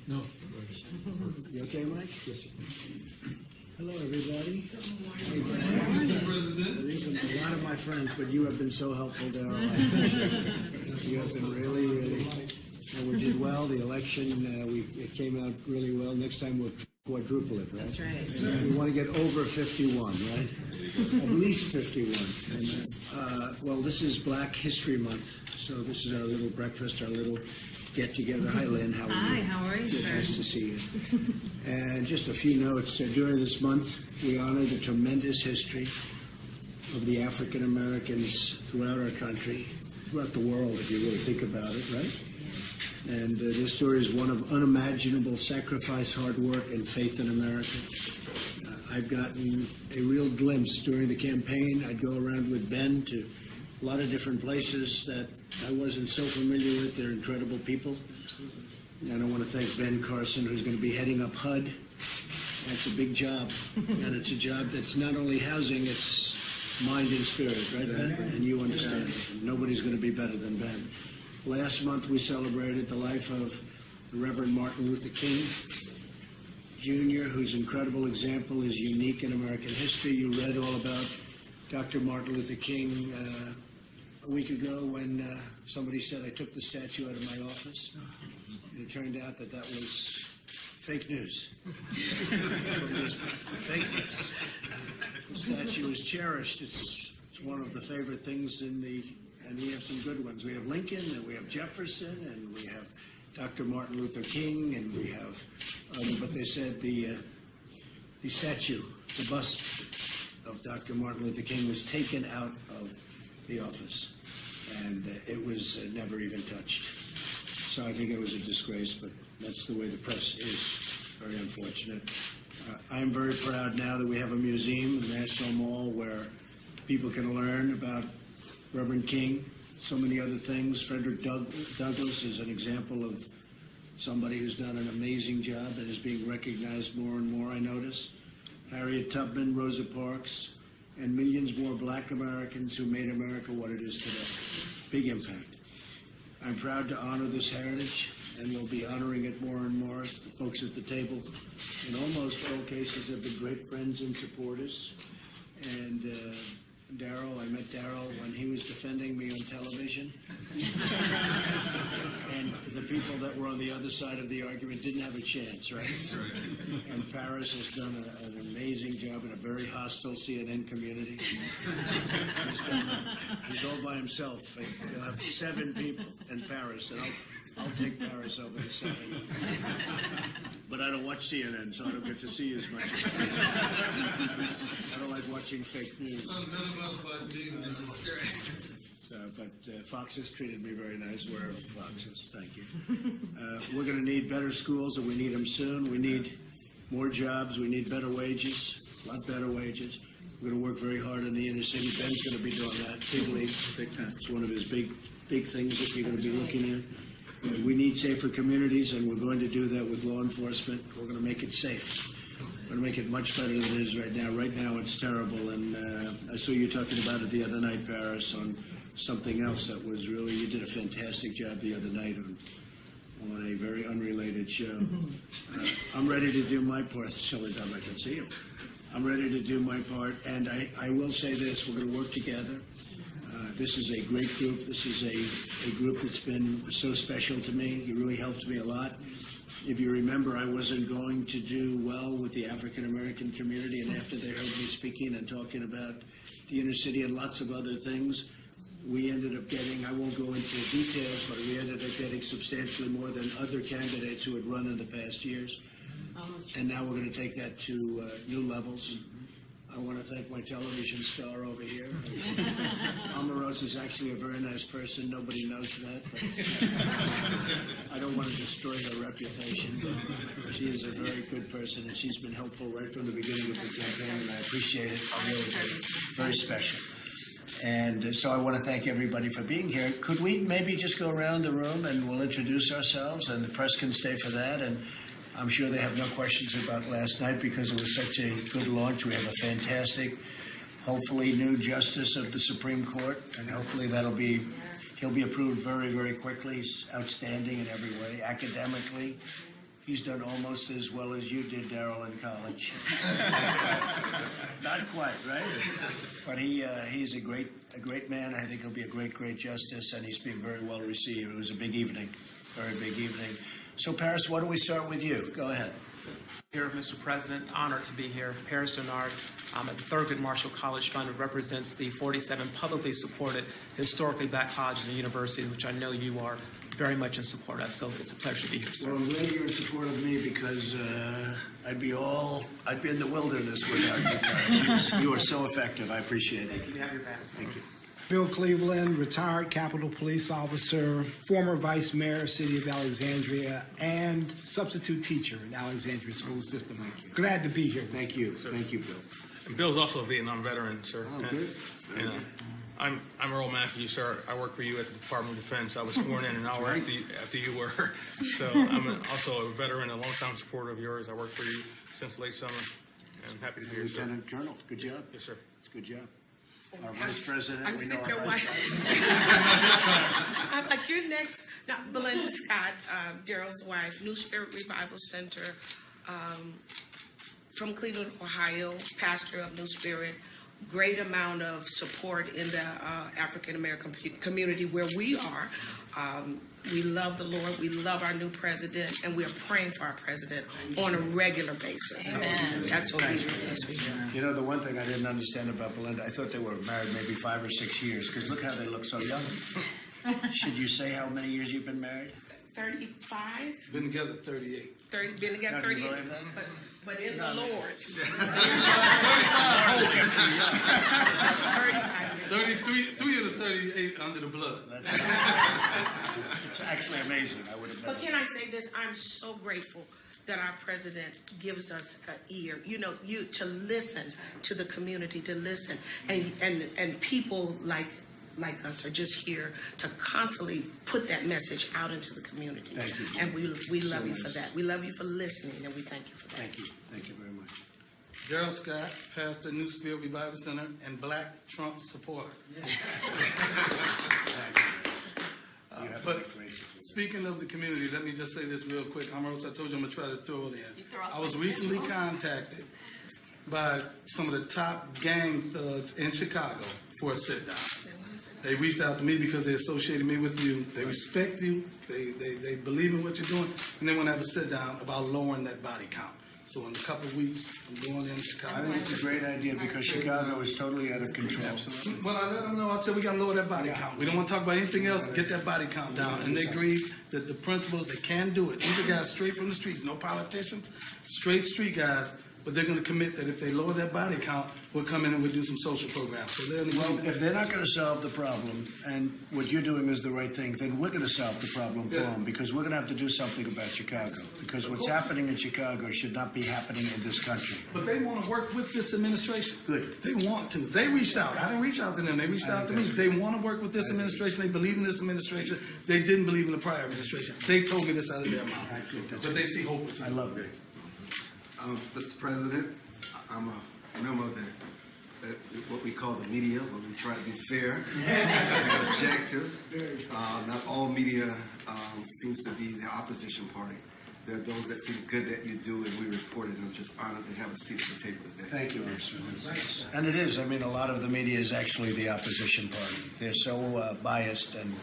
No. You okay, Mike? Yes, sir. Hello, everybody. Mr. President. These are a lot of my friends, but you have been so helpful, Darrell. I appreciate it. You have been really, and we did well. The election, it came out really well. Next time we'll quadruple it, right? That's right. We want to get over 51, right? At least 51. And, well, this is Black History Month, so this is our little breakfast, our little get-together. Hi, Lynn. How are you? Hi, how are you, Good, sir? nice to see you. And just a few notes. During this month, we honor the tremendous history of the African Americans throughout our country, throughout the world, if you really think about it, right? And this story is one of unimaginable sacrifice, hard work, and faith in America. I've gotten a real glimpse during the campaign. I'd go around with Ben to a lot of different places that I wasn't so familiar with. They're incredible people. And I want to thank Ben Carson, who's going to be heading up HUD. That's a big job. And it's a job that's not only housing, it's mind and spirit, right, Ben? And you understand it. Nobody's going to be better than Ben. Last month, we celebrated the life of the Reverend Martin Luther King Jr., whose incredible example is unique in American history. You read all about Dr. Martin Luther King a week ago when somebody said I took the statue out of my office. And it turned out that that was fake news. Fake news. The statue is cherished. It's one of the favorite things in the, and we have some good ones. We have Lincoln, and we have Jefferson, and we have Dr. Martin Luther King, and we have, but they said the statue, the bust of Dr. Martin Luther King was taken out of the office, and it was never even touched. So I think it was a disgrace, but that's the way the press is. Very unfortunate. I'm very proud now that we have a museum, the National Mall, where people can learn about Reverend King, so many other things. Frederick Douglass is an example of somebody who's done an amazing job and is being recognized more and more, I notice. Harriet Tubman, Rosa Parks, and millions more Black Americans who made America what it is today. Big impact. I'm proud to honor this heritage, and we'll be honoring it more and more. The folks at the table, in almost all cases, have been great friends and supporters. And Darrell, I met Darrell when he was defending me on television. And the people that were on the other side of the argument didn't have a chance, right? That's right. And Paris has done an amazing job in a very hostile CNN community. He's all by himself. He'll have 7 people in Paris, and I'll take Paris over the 7. But I don't watch CNN, so I don't get to see as much. I don't like watching fake news. None of us watch either. So, but Fox has treated me very nice, wherever Fox is. Thank you. We're going to need better schools, and we need them soon. We need more jobs. We need better wages, a lot better wages. We're going to work very hard in the inner city. Ben's going to be doing that. Big league, big time. It's one of his big things that we're going to be looking at. We need safer communities, and we're going to do that with law enforcement. We're going to make it safe. We're going to make it much better than it is right now. Right now, it's terrible, and I saw you talking about it the other night, Paris, on something else that was really, you did a fantastic job the other night on a very unrelated show. I'm ready to do my part. It's the only time I can see you. I'm ready to do my part, and I will say this, we're going to work together. This is a great group. This is a group that's been so special to me. You really helped me a lot. If you remember, I wasn't going to do well with the African American community, and after they heard me speaking and talking about the inner city and lots of other things, we ended up getting, I won't go into details, but we ended up getting substantially more than other candidates who had run in the past years. And now we're going to take that to new levels. I want to thank my television star over here. Omarosa is actually a very nice person. Nobody knows that. But I don't want to destroy her reputation, but she is a very good person, and she's been helpful right from the beginning of the campaign, and I appreciate it. Really, very special. And so I want to thank everybody for being here. Could we maybe just go around the room and we'll introduce ourselves, and the press can stay for that, and I'm sure they have no questions about last night because it was such a good launch. We have a fantastic, hopefully, new justice of the Supreme Court, and hopefully he'll be approved very, very quickly. He's outstanding in every way. Academically, he's done almost as well as you did, Darrell, in college. Not quite, right? But he's a great man. I think he'll be a great justice, and he's been very well received. It was a big evening, very big evening. So, Paris, why don't we start with you? Go ahead. Here, Mr. President, honored to be here. Paris Denard at the Thurgood Marshall College Fund represents the 47 publicly supported historically black colleges and universities, which I know you are very much in support of. So it's a pleasure to be here, sir. Well, I'm glad you're in support of me because I'd be in the wilderness without you, Paris. You are so effective. I appreciate it. You have your back. Thank you. Bill Cleveland, retired Capitol Police officer, former Vice Mayor, City of Alexandria, and substitute teacher in Alexandria School System. Thank you. Glad to be here. Thank you. Thank you, Bill. And Bill's also a Vietnam veteran, sir. Oh, good. And, I'm Earl Matthews, sir. I work for you at the Department of Defense. I was sworn in an hour after you were. So I'm also a veteran, a longtime supporter of yours. I worked for you since late summer, and I'm happy to be here, sir. Lieutenant Colonel, good job. Yes, sir. It's a good job. Our Vice President, I'm we know sick our of Vice white. I'm like, you're next. Now, Belinda Scott, Darrell's wife, New Spirit Revival Center, from Cleveland, Ohio, pastor of New Spirit. Great amount of support in the African American community where we are. We love the Lord. We love our new president, and we are praying for our president on a regular basis. So that's what we do. You know, the one thing I didn't understand about Belinda, I thought they were married maybe 5 or 6 years, because look how they look so young. Should you say how many years you've been married? 35, Been together 38. 30, been together Now, do you 38, believe that? but in the Lord. 33, 3 of the 38 under the blood. It's actually amazing. I would have But never. can I say this? I'm so grateful that our president gives us an ear, to listen to the community, to listen, and people like us are just here to constantly put that message out into the community. Thank you. And we love you for that. We love you for listening, and we thank you for that. Thank you. Thank you very much. Darrell Scott, pastor, New Spirit Revival Center, and Black Trump supporter. You have But a great support. speaking of the community, let me just say this real quick. I told you I'm going to try to throw it in. I was recently contacted by some of the top gang thugs in Chicago for a sit-down. They reached out to me because they associated me with you. They respect you. They believe in what you're doing. And they want to have a sit-down about lowering that body count. So in a couple of weeks, I'm going in I Chicago. think it's a great idea because Chicago is totally out of control. Well, I let them know. I said, we got to lower that body count. We don't want to talk about anything else. Get that body count down. And they agreed that the principals, they can do it. These are guys straight from the streets, no politicians, straight street guys. But they're going to commit that if they lower that body count, we'll come in and we'll do some social programs. So they're in the Well, if they're not going to solve the problem, and what you're doing is the right thing, then we're going to solve the problem for them because we're going to have to do something about Chicago. Because what's happening in Chicago should not be happening in this country. But they want to work with this administration. Good. They want to. They reached out. I didn't reach out to them. They reached out to me. They want to work with this administration. They believe in this administration. They didn't believe in the prior administration. They told me this out of their mouth. But they see hope. I love it. Mr. President, I'm a member of what we call the media, where we try to be fair and objective. Not all media seems to be the opposition party. There are those that see the good that you do, and we report it. I'm just honored to have a seat at the table today. Thank you, sir. And it is. I mean, a lot of the media is actually the opposition party. They're so biased, and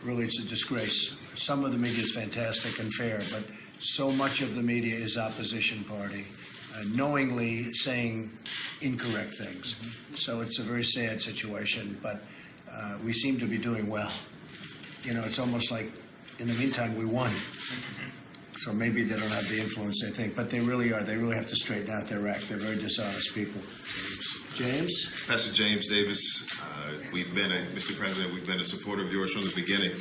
really it's a disgrace. Some of the media is fantastic and fair, but so much of the media is opposition party, knowingly saying incorrect things. So it's a very sad situation, but we seem to be doing well. You know, it's almost like in the meantime we won. So maybe they don't have the influence they think, but they really are. They really have to straighten out their act. They're very dishonest people. James? Pastor James Davis, Mr. President, we've been a supporter of yours from the beginning,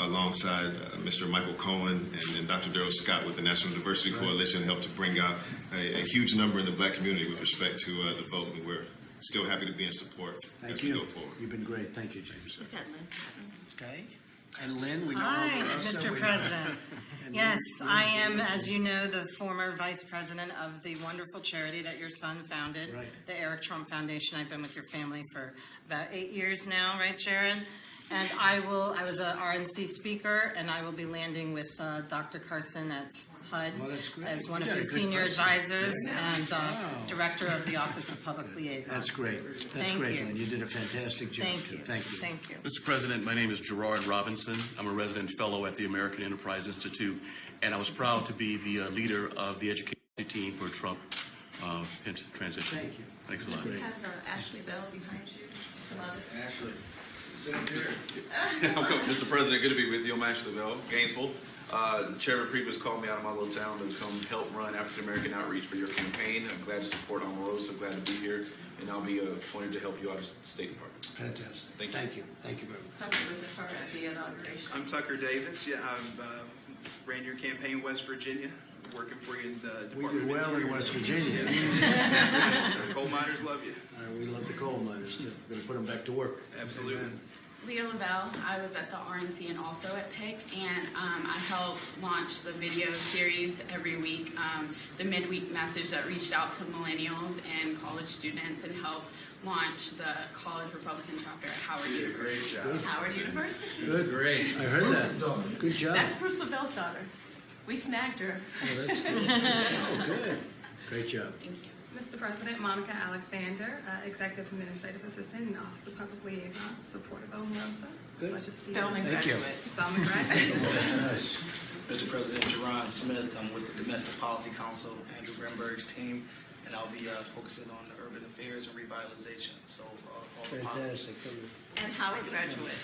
alongside Mr. Michael Cohen and Dr. Darrell Scott with the National Diversity Coalition, helped to bring out a huge number in the black community with respect to the vote, and we're still happy to be in support as we go forward. You've been great. Thank you, James. We've got Lynn. Okay. And Lynn, we know Hi, Omarosa, Mr. we know- President. Yes, I am, as you know, the former vice president of the wonderful charity that your son founded, Right. the Eric Trump Foundation. I've been with your family for about 8 years now, right, Sharon? And I was a RNC speaker, and I will be landing with Dr. Carson at HUD Well, that's great. as one You of got a his good senior person. advisors and director of the Office of Public Liaison. That's great. That's Thank great, you. Lynn. You did a fantastic job. Thank too. you. Thank you. Thank you. Mr. President, my name is Gerard Robinson. I'm a resident fellow at the American Enterprise Institute, and I was proud to be the leader of the education team for Trump transition. Thank you. Thanks a lot. We have Ashley Bell behind you, some others. Mr. President, good to be with you. I'm Ashley Bell, Gainesville. Chairman Priebus called me out of my little town to come help run African American outreach for your campaign. I'm glad to support Omarosa, glad to be here, and I'll be appointed to help you out as the State Department. Fantastic. Thank you. Thank you. Thank you very much. Tucker was a part of the inauguration. I'm Tucker Davis. Yeah, I ran your campaign in West Virginia, working for you in the We Department did well of Interior. in West Virginia. Coal miners love you. We love the coal miners, too. We're going to put them back to work. Absolutely. Leah Lavelle, I was at the RNC and also at PIC, and I helped launch the video series every week, the midweek message that reached out to millennials and college students and helped launch the College Republican chapter at Howard University. Great job. Howard University. Good. Great. I heard that. Good job. That's Bruce Lavelle's daughter. We snagged her. Oh, that's good. Oh, good. Great job. Thank you. Mr. President, Monica Alexander, Executive Administrative Assistant in the Office of Public Liaison, support of Omarosa. Good. Pleasure to see you. Spelman Thank you. graduate. Spelman graduate. That's nice. Mr. President, Jerron Smith. I'm with the Domestic Policy Council, Andrew Grenberg's team, and I'll be focusing on the urban affairs and revitalization. So all the policy. Fantastic. And Howard graduate.